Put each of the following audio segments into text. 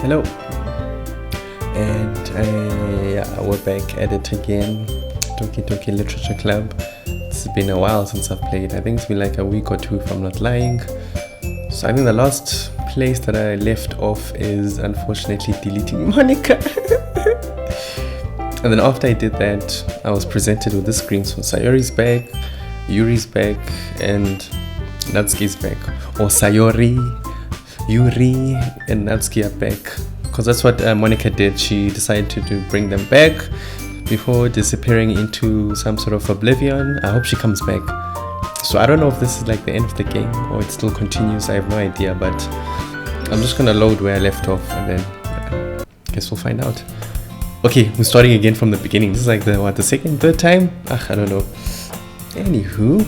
Hello, and we're back at it again. Doki Doki Literature Club. It's been a while since I've played. I think it's been like a week or two if I'm not lying. So I think the last place that I left off is unfortunately deleting Monica. And then after I did that, I was presented with the screens for Sayori's back, Yuri's back, and Natsuki's back. Or Sayori, Yuri, and Natsuki are back. Because that's what Monica did. She decided to bring them back before disappearing into some sort of oblivion. I hope she comes back. So I don't know if this is like the end of the game or it still continues. I have no idea, but I'm just gonna load where I left off and then I guess we'll find out. Okay, we're starting again from the beginning. This is like the second, third time? I don't know. Anywho,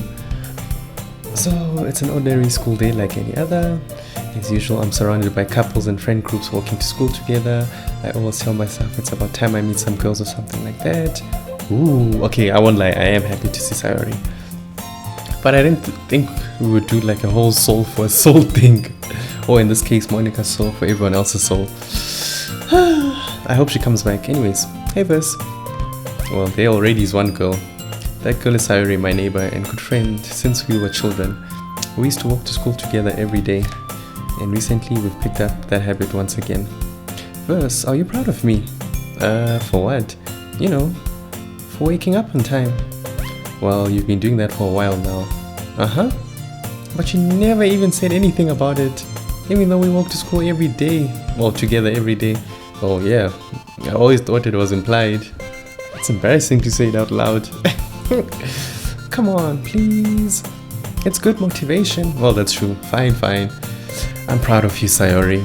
so it's an ordinary school day like any other. As usual, I'm surrounded by couples and friend groups walking to school together. I always tell myself it's about time I meet some girls or something like that. Ooh, okay, I won't lie, I am happy to see Sayori. But I didn't think we would do like a whole soul for a soul thing. Or in this case, Monica's soul for everyone else's soul. I hope she comes back. Anyways, hey Verse. Well, there already is one girl. That girl is Sayori, my neighbor and good friend since we were children. We used to walk to school together every day. And recently we've picked up that habit once again. Verse, are you proud of me? For what? You know, for waking up on time. Well, you've been doing that for a while now. But you never even said anything about it. Even though we walk to school every day. Well, together every day. Oh yeah, I always thought it was implied. It's embarrassing to say it out loud. Come on, please. It's good motivation. Well, that's true. Fine. I'm proud of you, Sayori.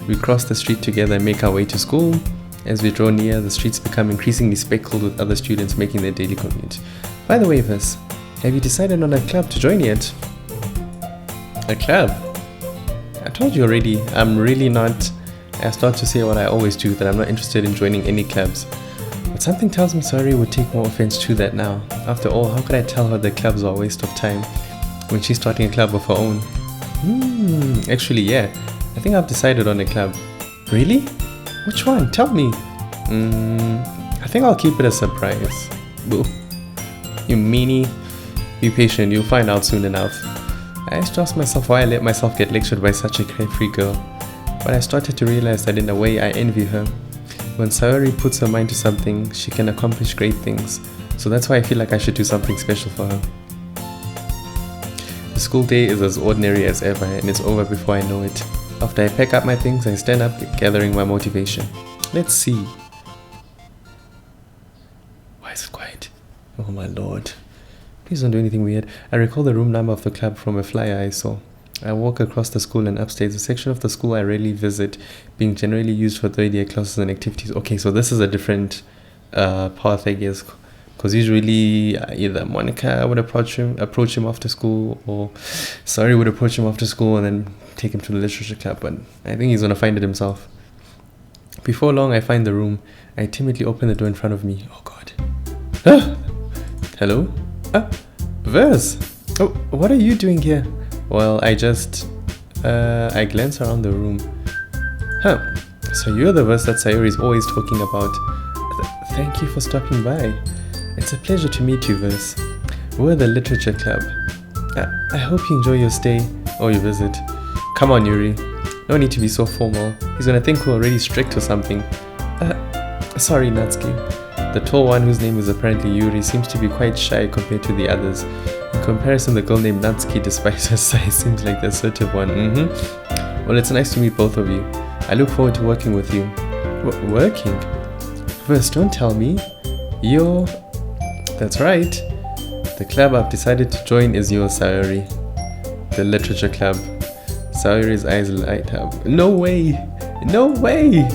We cross the street together and make our way to school. As we draw near, the streets become increasingly speckled with other students making their daily commute. By the way, Verse, have you decided on a club to join yet? A club? I told you already, I'm really not. I start to say what I always do, that I'm not interested in joining any clubs. But something tells me Sayori would take more offense to that now. After all, how could I tell her the clubs are a waste of time when she's starting a club of her own? Actually, yeah. I think I've decided on a club. Really? Which one? Tell me. I think I'll keep it a surprise. Boo. You meanie. Be patient, you'll find out soon enough. I used to ask myself why I let myself get lectured by such a carefree girl. But I started to realize that in a way I envy her. When Sayori puts her mind to something, she can accomplish great things. So that's why I feel like I should do something special for her. The school day is as ordinary as ever and it's over before I know it. After I pack up my things, I stand up, gathering my motivation. Let's see. Why is it quiet? Oh my lord. Please don't do anything weird. I recall the room number of the club from a flyer I saw. I walk across the school and upstairs, a section of the school I rarely visit, being generally used for third-year classes and activities. Okay, so this is a different path, I guess. Because usually either Monica would approach him after school, or Sayori would approach him after school and then take him to the literature club. But I think he's going to find it himself. Before long, I find the room. I timidly open the door in front of me. Oh god. Hello? Verse! Oh, what are you doing here? Well, I glance around the room. So you're the Verse that Sayori is always talking about. Thank you for stopping by. It's a pleasure to meet you, Verse. We're the literature club. I hope you enjoy your stay or your visit. Come on, Yuri. No need to be so formal. He's gonna think we're already strict or something. Sorry, Natsuki. The tall one, whose name is apparently Yuri, seems to be quite shy compared to the others. In comparison, the girl named Natsuki, despite her size, seems like the assertive one. Well, it's nice to meet both of you. I look forward to working with you. Working? Verse, don't tell me. That's right. The club I've decided to join is yours, Sayori. The literature club. Sayori's eyes light up. No way! No way!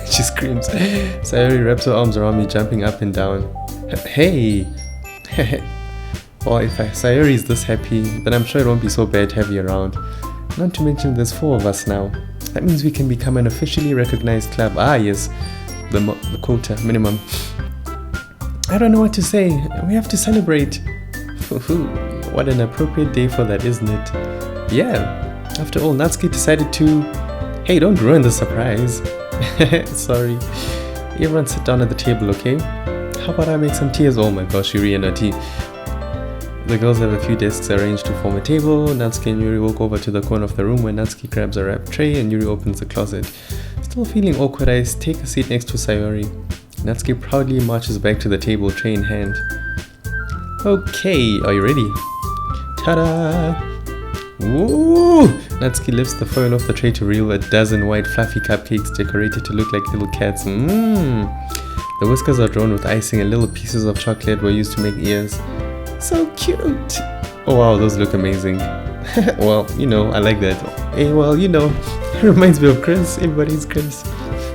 She screams. Sayori wraps her arms around me, jumping up and down. Hey! Well, if Sayori is this happy, then I'm sure it won't be so bad to have you around. Not to mention there's 4 of us now. That means we can become an officially recognized club. Yes. The quota minimum. I don't know what to say. We have to celebrate. What an appropriate day for that, isn't it? Yeah. After all, Natsuki decided to Hey, don't ruin the surprise. Sorry. Everyone sit down at the table, okay? How about I make some tea as well? Oh my gosh, Yuri and her tea. The girls have a few desks arranged to form a table. Natsuki and Yuri walk over to the corner of the room where Natsuki grabs a wrapped tray and Yuri opens the closet. Still feeling awkward, I take a seat next to Sayori. Natsuki proudly marches back to the table, tray in hand. Okay, are you ready? Ta-da! Woo! Natsuki lifts the foil off the tray to reveal a dozen white fluffy cupcakes decorated to look like little cats. The whiskers are drawn with icing and little pieces of chocolate were used to make ears. So cute! Oh wow, those look amazing. Well, you know, I like that. Hey, well, you know, it reminds me of Chris. Everybody's Chris.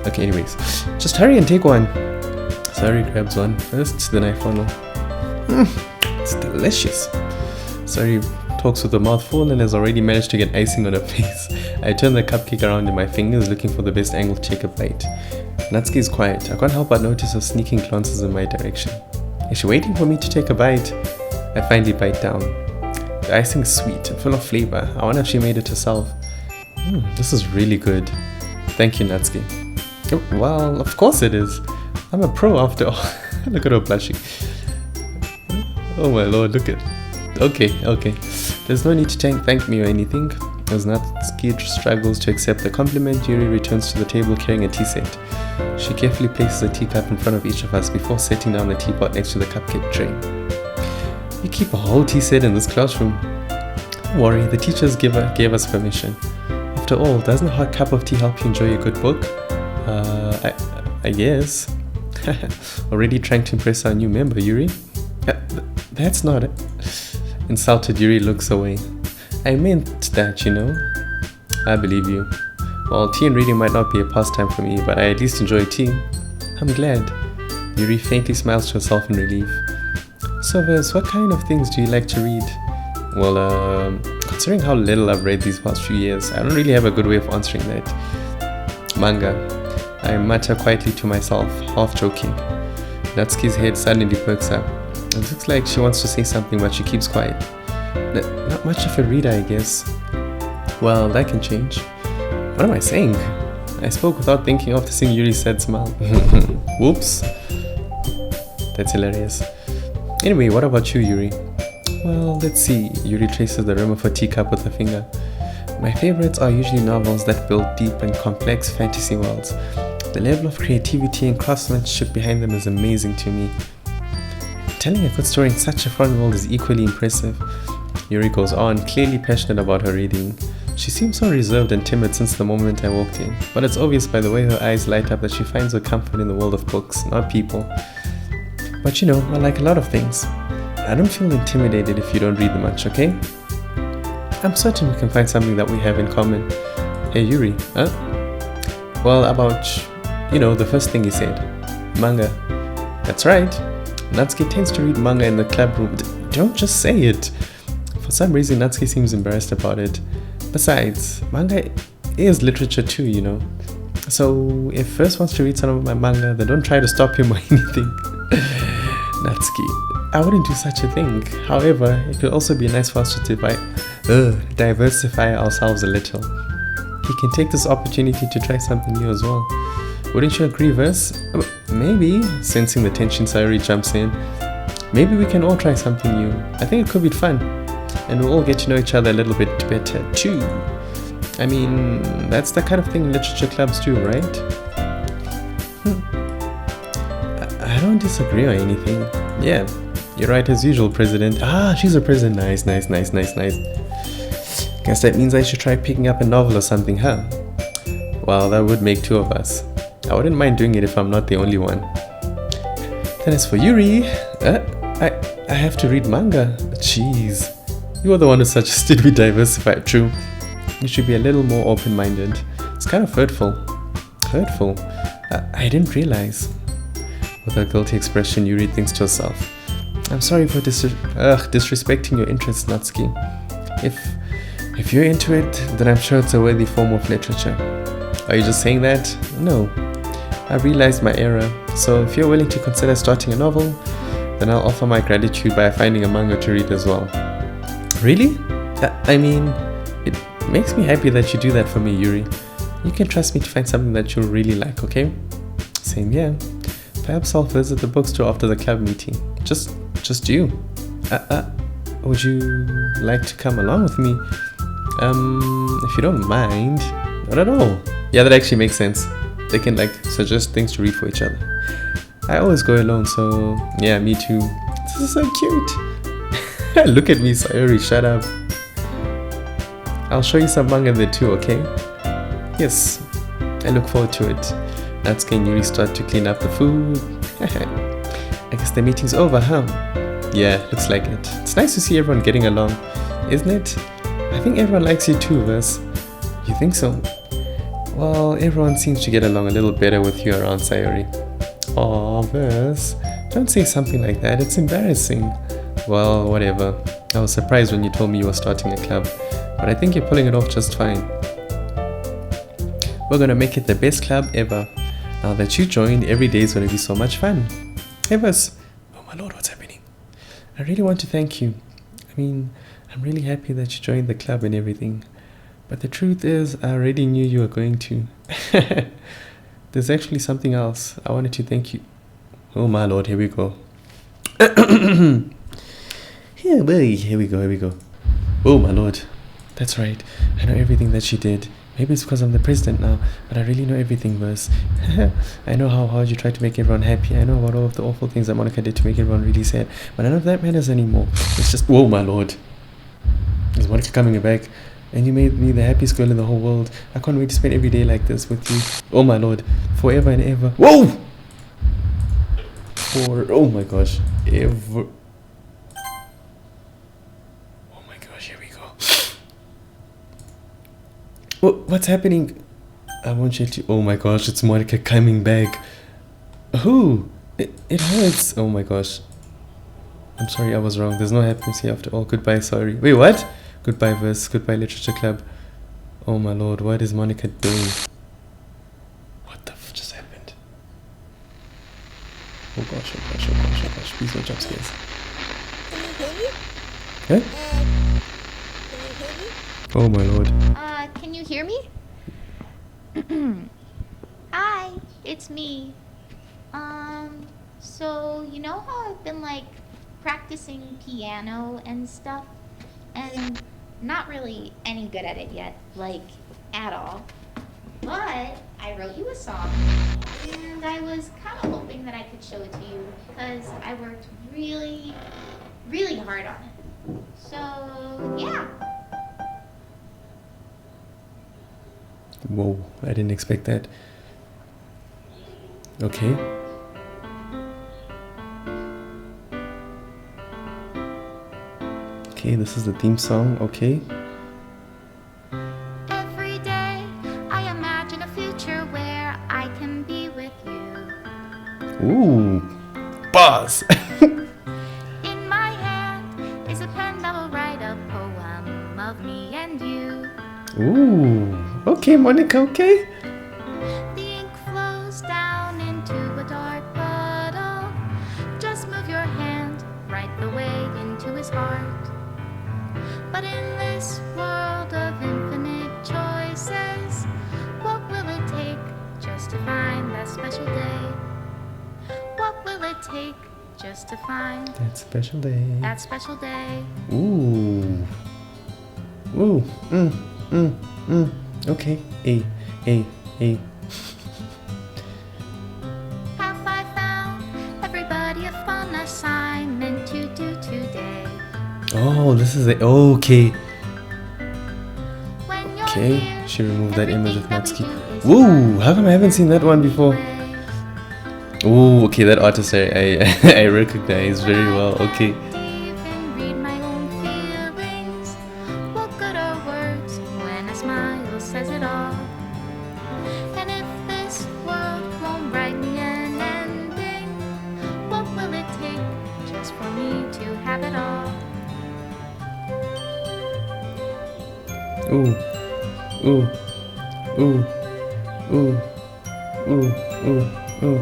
Okay, anyways, just hurry and take one. Sayori grabs one first, then I follow. It's delicious. Sayori talks with a mouth full and has already managed to get icing on her face. I turn the cupcake around in my fingers, looking for the best angle to take a bite. Natsuki is quiet. I can't help but notice her sneaking glances in my direction. Is she waiting for me to take a bite? I finally bite down. The icing is sweet and full of flavor. I wonder if she made it herself. This is really good. Thank you, Natsuki. Oh, well, of course it is. I'm a pro after all. Look at her blushing. Oh my lord, look at. Okay. There's no need to thank me or anything. As Natsuki struggles to accept the compliment, Yuri returns to the table carrying a tea set. She carefully places a teacup in front of each of us before setting down the teapot next to the cupcake tray. You keep a whole tea set in this classroom? Don't worry, the teachers gave us permission. After all, doesn't a hot cup of tea help you enjoy a good book? I guess. Already trying to impress our new member, Yuri? That's not it. Insulted, Yuri looks away. I meant that, you know. I believe you. Well, tea and reading might not be a pastime for me, but I at least enjoy tea. I'm glad. Yuri faintly smiles to herself in relief. So, Vers, what kind of things do you like to read? Well, considering how little I've read these past few years, I don't really have a good way of answering that. Manga. I mutter quietly to myself, half joking. Natsuki's head suddenly perks up. It looks like she wants to say something, but she keeps quiet. Not much of a reader, I guess. Well, that can change. What am I saying? I spoke without thinking after seeing Yuri's sad smile. Whoops. That's hilarious. Anyway, what about you, Yuri? Well, let's see. Yuri traces the rim of her teacup with her finger. My favorites are usually novels that build deep and complex fantasy worlds. The level of creativity and craftsmanship behind them is amazing to me. Telling a good story in such a foreign world is equally impressive. Yuri goes on, clearly passionate about her reading. She seems so reserved and timid since the moment I walked in, but it's obvious by the way her eyes light up that she finds her comfort in the world of books, not people. But you know, I like a lot of things. I don't feel intimidated if you don't read them much, okay? I'm certain we can find something that we have in common. Hey Yuri, huh? Well, about, you know, the first thing he said. Manga. That's right. Natsuki tends to read manga in the club room. Don't just say it. For some reason, Natsuki seems embarrassed about it. Besides, manga is literature too, you know. So, if First wants to read some of my manga, then don't try to stop him or anything. Natsuki, I wouldn't do such a thing. However, it could also be nice for us to diversify ourselves a little. He can take this opportunity to try something new as well. Wouldn't you agree, Vers? Maybe. Sensing the tension, Sayori jumps in. Maybe we can all try something new. I think it could be fun. And we'll all get to know each other a little bit better too. I mean, that's the kind of thing literature clubs do, right? I don't disagree or anything. Yeah, you're right as usual, President. She's a president. Nice. Guess that means I should try picking up a novel or something, huh? Well, that would make two of us. I wouldn't mind doing it if I'm not the only one. Then as for Yuri, I have to read manga. Jeez. You are the one who suggested we diversify. True. You should be a little more open-minded. It's kind of hurtful. Hurtful? I didn't realize. With a guilty expression, Yuri thinks to herself. I'm sorry for disrespecting your interests, Natsuki. If you're into it, then I'm sure it's a worthy form of literature. Are you just saying that? No. I realized my error, so if you're willing to consider starting a novel, then I'll offer my gratitude by finding a manga to read as well. Really? I mean, it makes me happy that you do that for me, Yuri. You can trust me to find something that you'll really like, okay? Same here. Perhaps I'll visit the bookstore after the club meeting. Just you. Would you like to come along with me? If you don't mind. Not at all. Yeah, that actually makes sense. They can like suggest things to read for each other. I always go alone, so yeah, me too. This is so cute. Look at me, Sayori, shut up. I'll show you some manga there too, okay? Yes, I look forward to it. Natsuki and Yuri start to clean up the food. I guess the meeting's over, huh? Yeah, looks like it. It's nice to see everyone getting along, isn't it? I think everyone likes you too, Vers. You think so? Well, everyone seems to get along a little better with you around, Sayori. Aw, Vers, don't say something like that, it's embarrassing. Well, whatever. I was surprised when you told me you were starting a club, but I think you're pulling it off just fine. We're gonna make it the best club ever. Now that you joined, every day is gonna be so much fun. Hey, Vers. Oh my lord, what's happening? I really want to thank you. I mean, I'm really happy that you joined the club and everything. But the truth is, I already knew you were going to. There's actually something else. I wanted to thank you. Oh my lord, here we go. Here we go. Oh my lord. That's right. I know everything that she did. Maybe it's because I'm the president now, but I really know everything, Vers. I know how hard you tried to make everyone happy. I know about all of the awful things that Monica did to make everyone really sad. But none of that matters anymore. It's just, oh my lord. Is Monica coming back? And you made me the happiest girl in the whole world. I can't wait to spend every day like this with you. Oh my lord. Forever and ever. Whoa! Oh my gosh. Ever. Oh my gosh, here we go. What's happening? I want you to. Oh my gosh, it's Monica coming back. Who? It hurts. Oh my gosh. I'm sorry, I was wrong. There's no happiness here after all. Goodbye, sorry. Wait, what? Goodbye, Vers. Goodbye, Literature Club. Oh my lord, what is Monica doing? What the f just happened? Oh gosh, oh gosh, oh gosh, oh gosh. Please no jump scares. Can you hear me? Huh? Can you hear me? Oh my lord. Can you hear me? Hi, it's me. So you know how I've been like practicing piano and stuff? And not really any good at it yet, like at all. But I wrote you a song, and I was kind of hoping that I could show it to you because I worked really, really hard on it. So yeah. Whoa, I didn't expect that. Okay. Okay, this is the theme song, okay. Every day I imagine a future where I can be with you. Ooh, buzz. In my hand is a pen that will write a poem of me and you. Ooh, okay, Monica, okay. The ink flows down into a dark puddle. Just move your hand right the way into his heart. But in this world of infinite choices, what will it take just to find that special day? What will it take just to find That special day. that special day? Ooh. Ooh. Okay. A. Have I found everybody a fun assignment to do today? Oh, this is it. Okay. When you're Okay. here, She removed that image of everything Natsuki. that we do is Woo! How come I haven't seen that one before? way. Ooh, okay, that artist I recognize very well. Okay. Even read my own feelings. What good are words when a smile says it all? And if this world won't write me an ending, what will it take just for me to have it all? Ooh. Ooh. Ooh. Ooh. Ooh. Ooh. Ooh.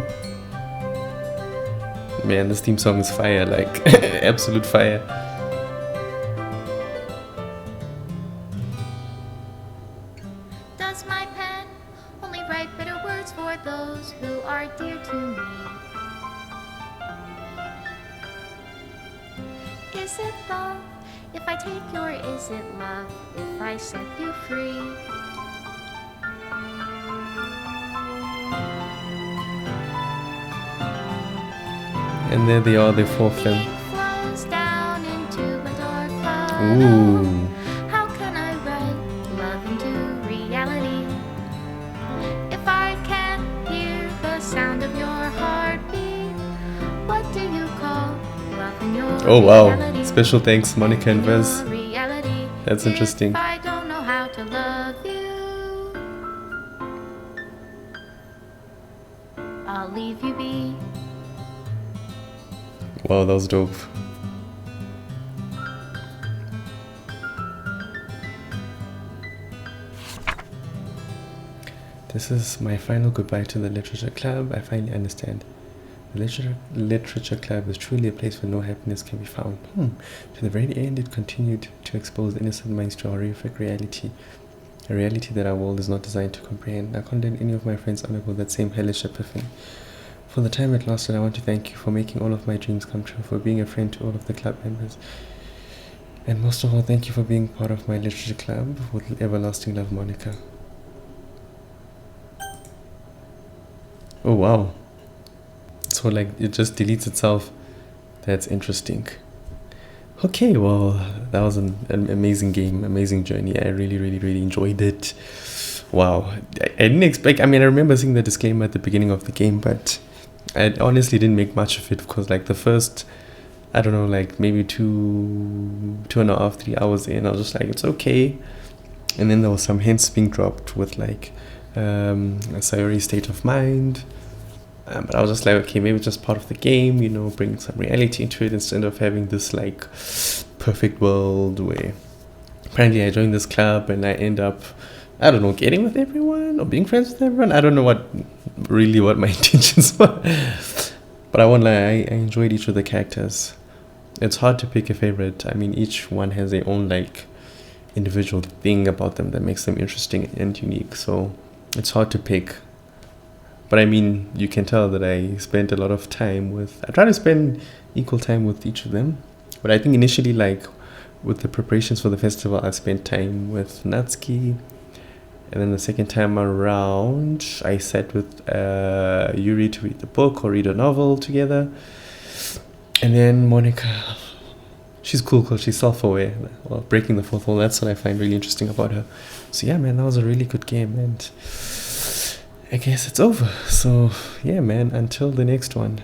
Man, this theme song is fire, like absolute fire. Does my pen write bitter words for those who are dear to me. Is it love if I take you, or is it love if I set you free? And there they are, they forfeit. Ink flows down into a dark puddle. Ooh. How can I write love into reality if I can't hear the sound of your heartbeat? What do you call love in your Oh wow. reality? Special thanks, Monica and Vez. Your reality. That's interesting. If I don't know how to love you, I'll leave you be. Wow, that was dope. This is my final goodbye to the literature club. I finally understand. The literature club is truly a place where no happiness can be found. To the very end, it continued to expose innocent minds to horrific reality. A reality that our world is not designed to comprehend. I condemn any of my friends undergo that same hellish epiphany. For the time it lasted, I want to thank you for making all of my dreams come true, for being a friend to all of the club members. And most of all, thank you for being part of my literature club. With everlasting love, Monica. Oh wow. So like it just deletes itself. That's interesting. Okay, well, that was an amazing game, amazing journey. I really enjoyed it. Wow. I didn't expect, I mean, I remember seeing the disclaimer at the beginning of the game, but I honestly didn't make much of it because like the first, I don't know, like maybe 2.5, 3 hours in, I was just like, it's okay. And then there was some hints being dropped with like a Sayori's state of mind. But I was just like, okay, maybe it's just part of the game, you know, bring some reality into it instead of having this like perfect world where apparently I joined this club and I end up, I don't know, getting with everyone or being friends with everyone. I don't know what my intentions were. But I won't lie, I enjoyed each of the characters. It's hard to pick a favorite. I mean, each one has their own like individual thing about them that makes them interesting and unique. So it's hard to pick. But I mean, you can tell that I spent a lot of time with, I try to spend equal time with each of them. But I think initially, like, with the preparations for the festival, I spent time with Natsuki. And then the second time around, I sat with Yuri to read the book or read a novel together. And then Monica, she's cool because she's self-aware. Well, breaking the fourth wall, that's what I find really interesting about her. So yeah, man, that was a really good game. And I guess it's over. So yeah, man, until the next one.